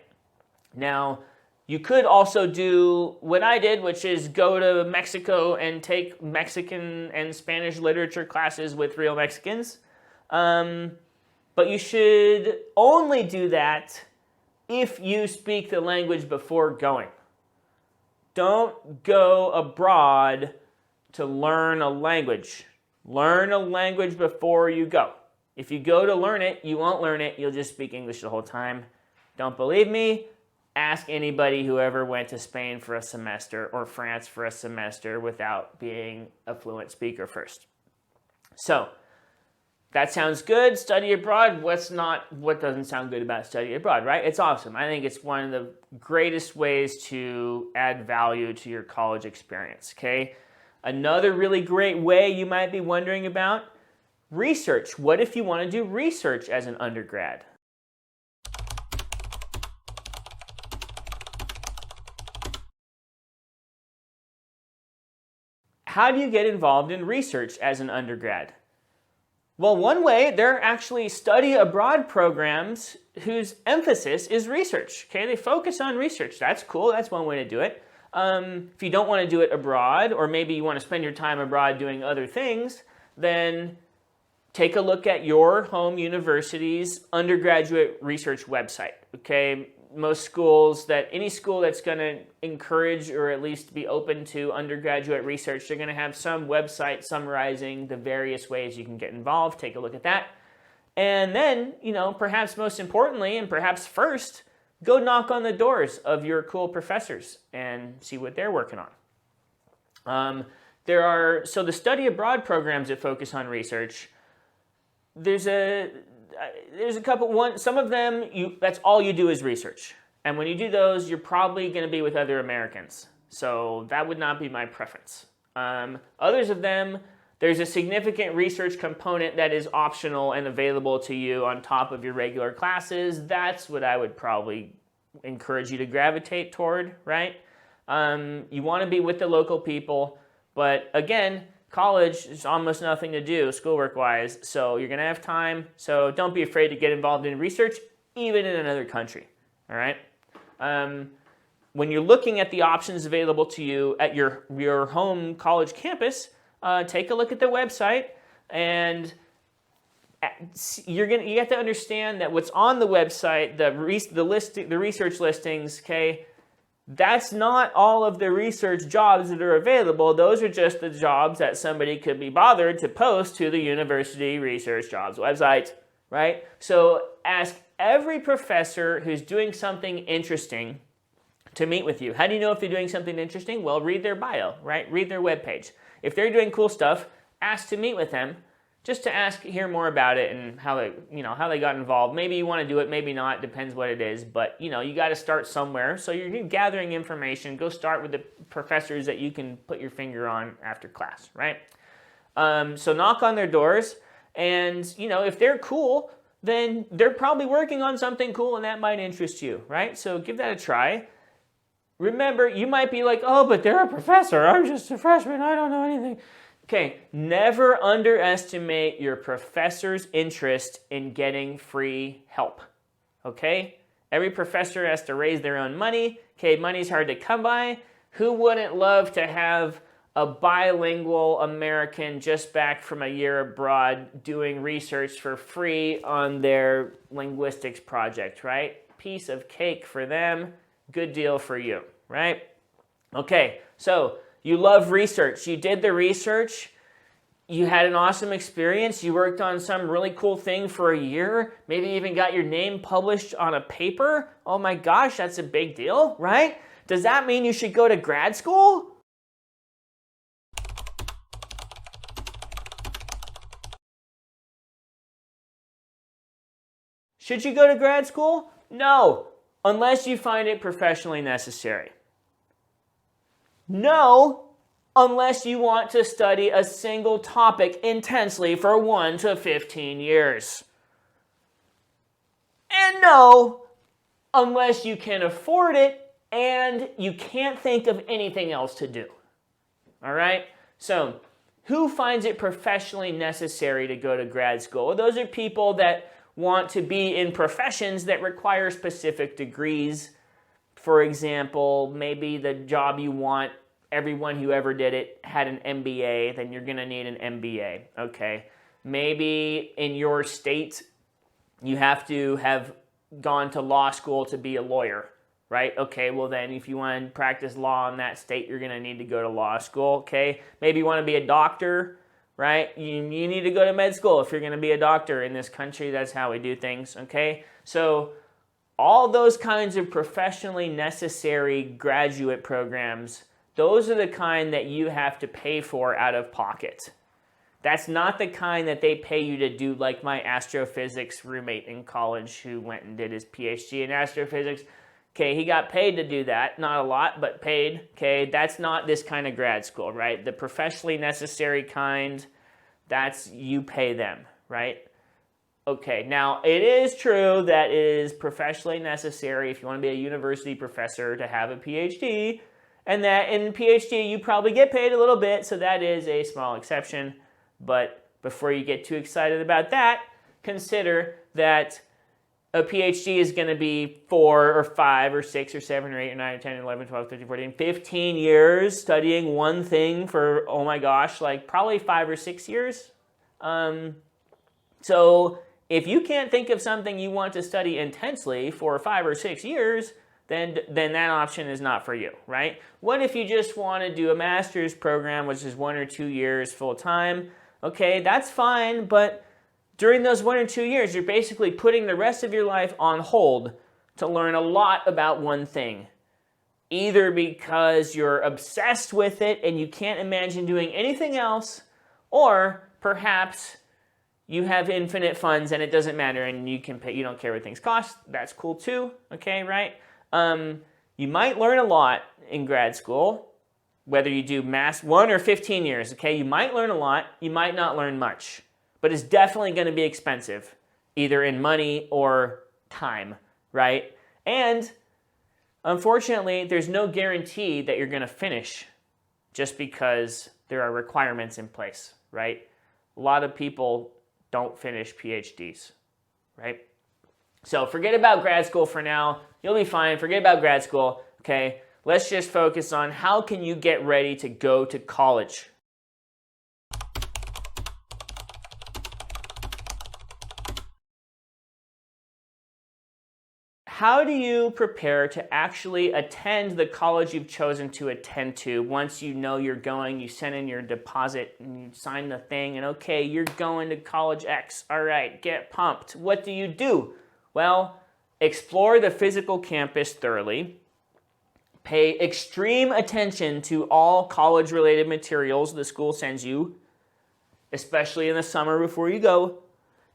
Now, you could also do what I did, which is go to Mexico and take Mexican and Spanish literature classes with real Mexicans. But you should only do that if you speak the language before going. Don't go abroad to learn a language. Learn a language before you go. If you go to learn it, you won't learn it. You'll just speak English the whole time. Don't believe me? Ask anybody who ever went to Spain for a semester or France for a semester without being a fluent speaker first. So, that sounds good. Study abroad. What doesn't sound good about study abroad, right? It's awesome. I think it's one of the greatest ways to add value to your college experience, okay? Another really great way you might be wondering about, research. What if you want to do research as an undergrad? How do you get involved in research as an undergrad? Well, one way, there are actually study abroad programs whose emphasis is research. Okay, they focus on research. That's cool. That's one way to do it. If you don't want to do it abroad, or maybe you want to spend your time abroad doing other things, then take a look at your home university's undergraduate research website, okay? Most schools, any school that's going to encourage or at least be open to undergraduate research, they're going to have some website summarizing the various ways you can get involved. Take a look at that. And then, perhaps most importantly, and perhaps first, go knock on the doors of your cool professors and see what they're working on. So the study abroad programs that focus on research, there's a couple. Some of them, that's all you do is research. And when you do those, you're probably going to be with other Americans. So that would not be my preference. Others of them, there's a significant research component that is optional and available to you on top of your regular classes. That's what I would probably encourage you to gravitate toward, right? You want to be with the local people, but again, college is almost nothing to do schoolwork-wise, so you're going to have time, so don't be afraid to get involved in research, even in another country, all right? When you're looking at the options available to you at your home college campus, take a look at the website, and you have to understand that what's on the website, the research listings, okay, that's not all of the research jobs that are available. Those are just the jobs that somebody could be bothered to post to the university research jobs website, right? So ask every professor who's doing something interesting to meet with you. How do you know if they're doing something interesting? Well, read their bio, right? Read their webpage. If they're doing cool stuff, ask to meet with them, just to hear more about it and how they got involved. Maybe you want to do it, maybe not, depends what it is, but you got to start somewhere. So you're gathering information. Go start with the professors that you can put your finger on after class, right? So knock on their doors, and if they're cool, then they're probably working on something cool and that might interest you, right? So give that a try. Remember, you might be like, oh, but they're a professor. I'm just a freshman. I don't know anything. Okay, never underestimate your professor's interest in getting free help, okay? Every professor has to raise their own money. Okay, money's hard to come by. Who wouldn't love to have a bilingual American just back from a year abroad doing research for free on their linguistics project, right? Piece of cake for them, good deal for you, right? Okay, so you love research. You did the research. You had an awesome experience. You worked on some really cool thing for a year. Maybe even got your name published on a paper. Oh my gosh, that's a big deal, right? Does that mean you should go to grad school? Should you go to grad school? No, unless you find it professionally necessary. No, unless you want to study a single topic intensely for 1 to 15 years. And no, unless you can afford it and you can't think of anything else to do. All right? So, who finds it professionally necessary to go to grad school? Well, those are people that want to be in professions that require specific degrees. For example, maybe the job you want, everyone who ever did it had an MBA, then you're going to need an MBA, okay? Maybe in your state, you have to have gone to law school to be a lawyer, right? Okay, well then if you want to practice law in that state, you're going to need to go to law school, okay? Maybe you want to be a doctor, right? You need to go to med school if you're going to be a doctor in this country. That's how we do things, okay? So all those kinds of professionally necessary graduate programs, those are the kind that you have to pay for out of pocket. That's not the kind that they pay you to do, like my astrophysics roommate in college who went and did his PhD in astrophysics. Okay, he got paid to do that. Not a lot, but paid. Okay, that's not this kind of grad school, right? The professionally necessary kind, that's you pay them, right? Okay, now it is true that it is professionally necessary if you want to be a university professor to have a PhD, and that in PhD you probably get paid a little bit, so that is a small exception. But before you get too excited about that, consider that a PhD is going to be 4 or 5 or 6 or 7 or 8 or 9 or 10 or 11, 12, 13, 14, 15 years studying one thing for, oh my gosh, like probably 5 or 6 years. So if you can't think of something you want to study intensely for 5 or 6 years, then that option is not for you, right? What if you just want to do a master's program, which is 1 or 2 years full time? Okay, that's fine, but during those 1 or 2 years, you're basically putting the rest of your life on hold to learn a lot about one thing. Either because you're obsessed with it and you can't imagine doing anything else, or perhaps you have infinite funds and it doesn't matter and you can pay, you don't care what things cost. That's cool too, okay, right? You might learn a lot in grad school, whether you do 1 or 15 years, okay? You might learn a lot, you might not learn much, but it's definitely going to be expensive, either in money or time, right? And unfortunately, there's no guarantee that you're going to finish just because there are requirements in place, right? A lot of people don't finish PhDs, right? So forget about grad school for now. You'll be fine. Forget about grad school, okay? Let's just focus on how can you get ready to go to college. How do you prepare to actually attend the college you've chosen to attend to? Once you know you're going, you send in your deposit and you sign the thing and okay, you're going to college X. All right, get pumped. What do you do? Well, explore the physical campus thoroughly. Pay extreme attention to all college-related materials the school sends you, especially in the summer before you go.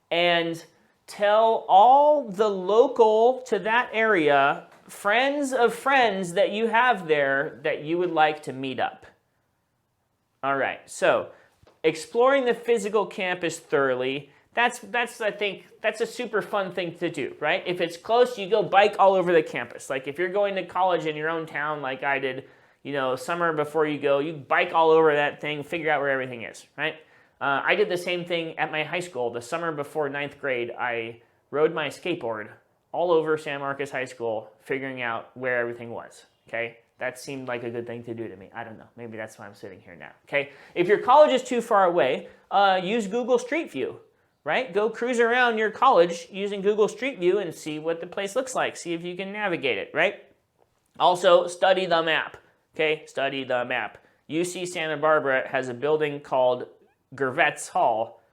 And tell all the local to that area, friends of friends that you have there that you would like to meet up. All right, so exploring the physical campus thoroughly, that's I think, that's a super fun thing to do, right? If it's close, you go bike all over the campus. Like if you're going to college in your own town like I did, summer before you go, you bike all over that thing, figure out where everything is, right? I did the same thing at my high school. The summer before 9th grade, I rode my skateboard all over San Marcos High School, figuring out where everything was, okay? That seemed like a good thing to do to me. I don't know. Maybe that's why I'm sitting here now, okay? If your college is too far away, use Google Street View, right? Go cruise around your college using Google Street View and see what the place looks like. See if you can navigate it, right? Also, study the map, okay? Study the map. UC Santa Barbara has a building called Gervets Hall,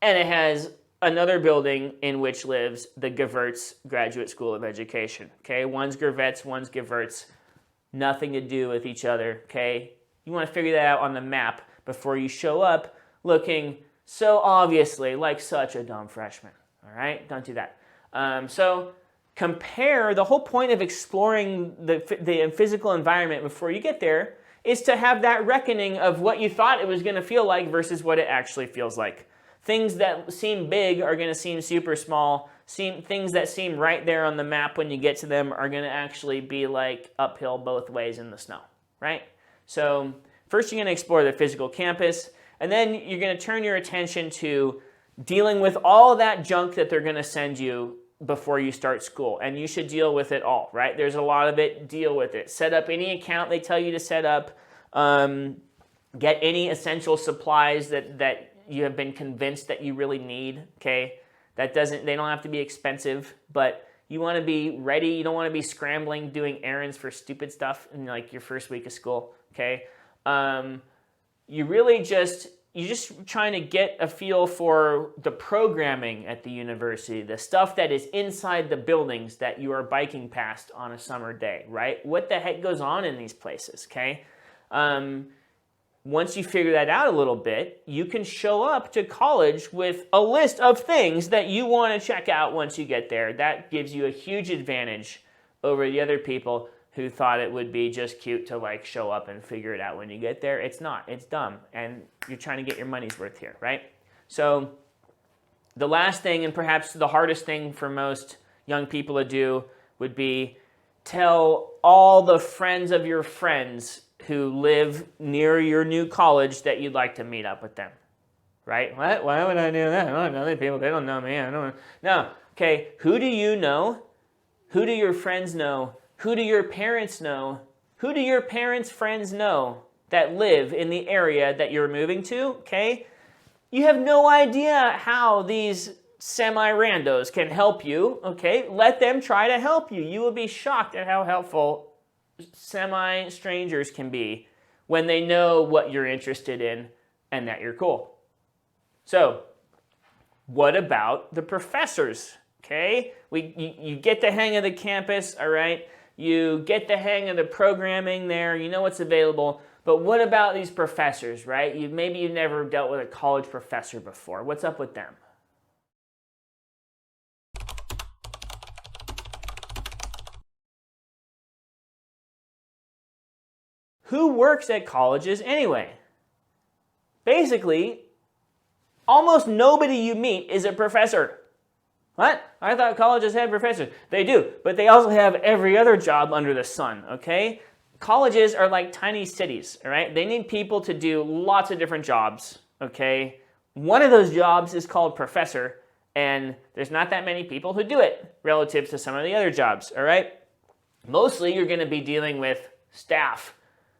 and it has another building in which lives the Gervets Graduate School of Education, okay? One's Gervets, one's Gervets, nothing to do with each other, okay? You want to figure that out on the map before you show up looking so obviously like such a dumb freshman, all right? Don't do that. So compare, the whole point of exploring the physical environment before you get there is to have that reckoning of what you thought it was going to feel like versus what it actually feels like. Things that seem big are going to seem super small. Things that seem right there on the map when you get to them are going to actually be like uphill both ways in the snow, right? So first you're going to explore the physical campus, and then you're going to turn your attention to dealing with all that junk that they're going to send you before you start school, and you should deal with it all, right? There's a lot of it, deal with it. Set up any account they tell you to set up. Get any essential supplies that you have been convinced that you really need, okay? They don't have to be expensive, but you want to be ready. You don't want to be scrambling, doing errands for stupid stuff in like your first week of school, okay? You're just trying to get a feel for the programming at the university, the stuff that is inside the buildings that you are biking past on a summer day, right? What the heck goes on in these places, okay? Once you figure that out a little bit, you can show up to college with a list of things that you want to check out once you get there. That gives you a huge advantage over the other people who thought it would be just cute to like show up and figure it out when you get there. It's not. It's dumb. And you're trying to get your money's worth here, right? So the last thing, and perhaps the hardest thing for most young people to do, would be tell all the friends of your friends who live near your new college that you'd like to meet up with them, right? What? Why would I do that? I don't know these people. They don't know me. I don't know. No. Okay, who do you know? Who do your friends know? Who do your parents know? Who do your parents' friends know that live in the area that you're moving to? Okay, you have no idea how these semi-randos can help you. Okay, let them try to help you. You will be shocked at how helpful semi-strangers can be when they know what you're interested in and that you're cool. So, what about the professors? Okay, you get the hang of the campus, all right? You get the hang of the programming there, you know what's available, but what about these professors, right? Maybe you've never dealt with a college professor before. What's up with them? Who works at colleges anyway? Basically, almost nobody you meet is a professor. What? I thought colleges had professors. They do, but they also have every other job under the sun, okay? Colleges are like tiny cities, all right? They need people to do lots of different jobs, okay? One of those jobs is called professor, and there's not that many people who do it relative to some of the other jobs, all right? Mostly you're going to be dealing with staff.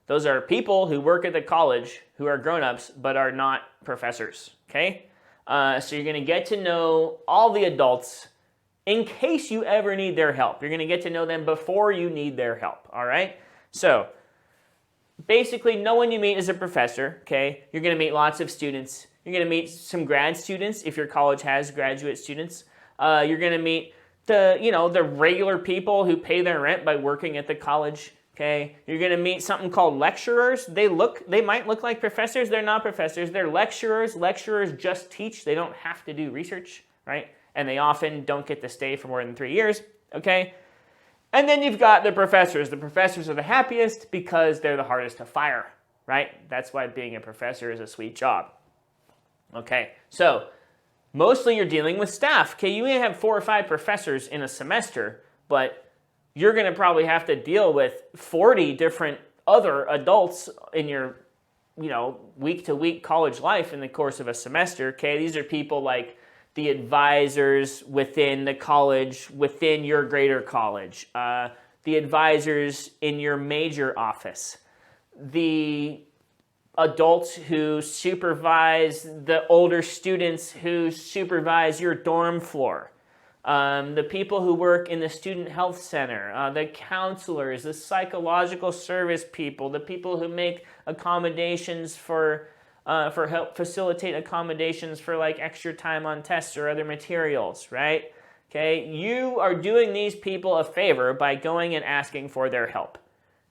Those are people who work at the college who are grown-ups but are not professors, okay? So you're going to get to know all the adults in case you ever need their help. You're going to get to know them before you need their help, all right? So basically, no one you meet is a professor, okay? You're going to meet lots of students. You're going to meet some grad students if your college has graduate students. You're going to meet the regular people who pay their rent by working at the college. Okay, you're going to meet something called lecturers. They might look like professors. They're not professors. They're lecturers. Lecturers just teach. They don't have to do research, right? And they often don't get to stay for more than 3 years, okay? And then you've got the professors. The professors are the happiest because they're the hardest to fire, right? That's why being a professor is a sweet job. Okay, so mostly you're dealing with staff. Okay, you may have 4 or 5 professors in a semester, but you're going to probably have to deal with 40 different other adults in your, week-to-week college life in the course of a semester. Okay, these are people like the advisors within the college, within your greater college, the advisors in your major office, the adults who supervise the older students who supervise your dorm floor. The people who work in the student health center, the counselors, the psychological service people, the people who make accommodations for help facilitate accommodations for like extra time on tests or other materials, right? Okay, you are doing these people a favor by going and asking for their help.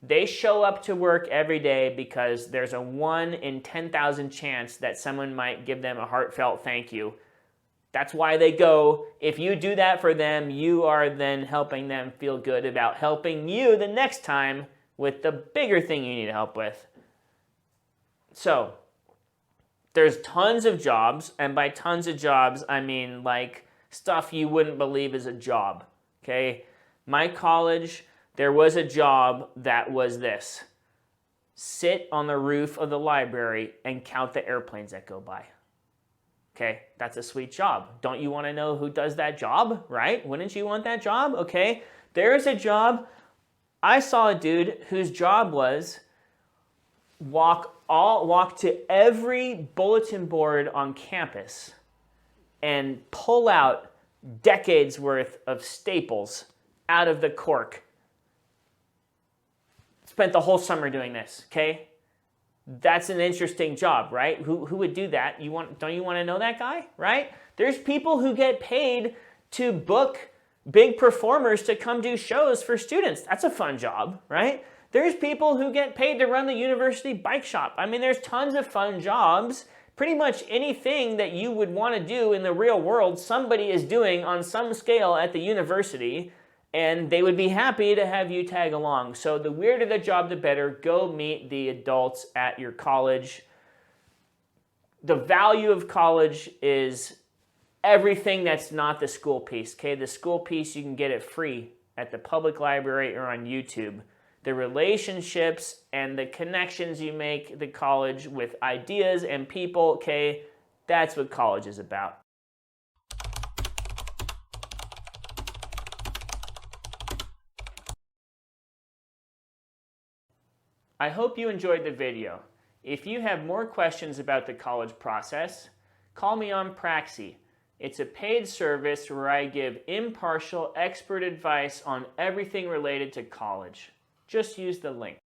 They show up to work every day because there's a 1 in 10,000 chance that someone might give them a heartfelt thank you. That's why they go. If you do that for them, you are then helping them feel good about helping you the next time with the bigger thing you need help with. So, there's tons of jobs, and by tons of jobs, I mean like stuff you wouldn't believe is a job, okay? My college, there was a job that was this: sit on the roof of the library and count the airplanes that go by. Okay, that's a sweet job. Don't you want to know who does that job, right? Wouldn't you want that job? Okay, there's a job. I saw a dude whose job was walk to every bulletin board on campus and pull out decades worth of staples out of the cork. Spent the whole summer doing this, okay? That's an interesting job, right? Who would do that? Don't you want to know that guy, right? There's people who get paid to book big performers to come do shows for students. That's a fun job, right? There's people who get paid to run the university bike shop. I mean, there's tons of fun jobs. Pretty much anything that you would want to do in the real world, somebody is doing on some scale at the university, and they would be happy to have you tag along. So the weirder the job, the better. Go meet the adults at your college. The value of college is everything that's not the school piece, okay? The school piece, you can get it free at the public library or on YouTube. The relationships and the connections you make at the college with ideas and people, okay, that's what college is about. I hope you enjoyed the video. If you have more questions about the college process, call me on Praxi. It's a paid service where I give impartial, expert advice on everything related to college. Just use the link.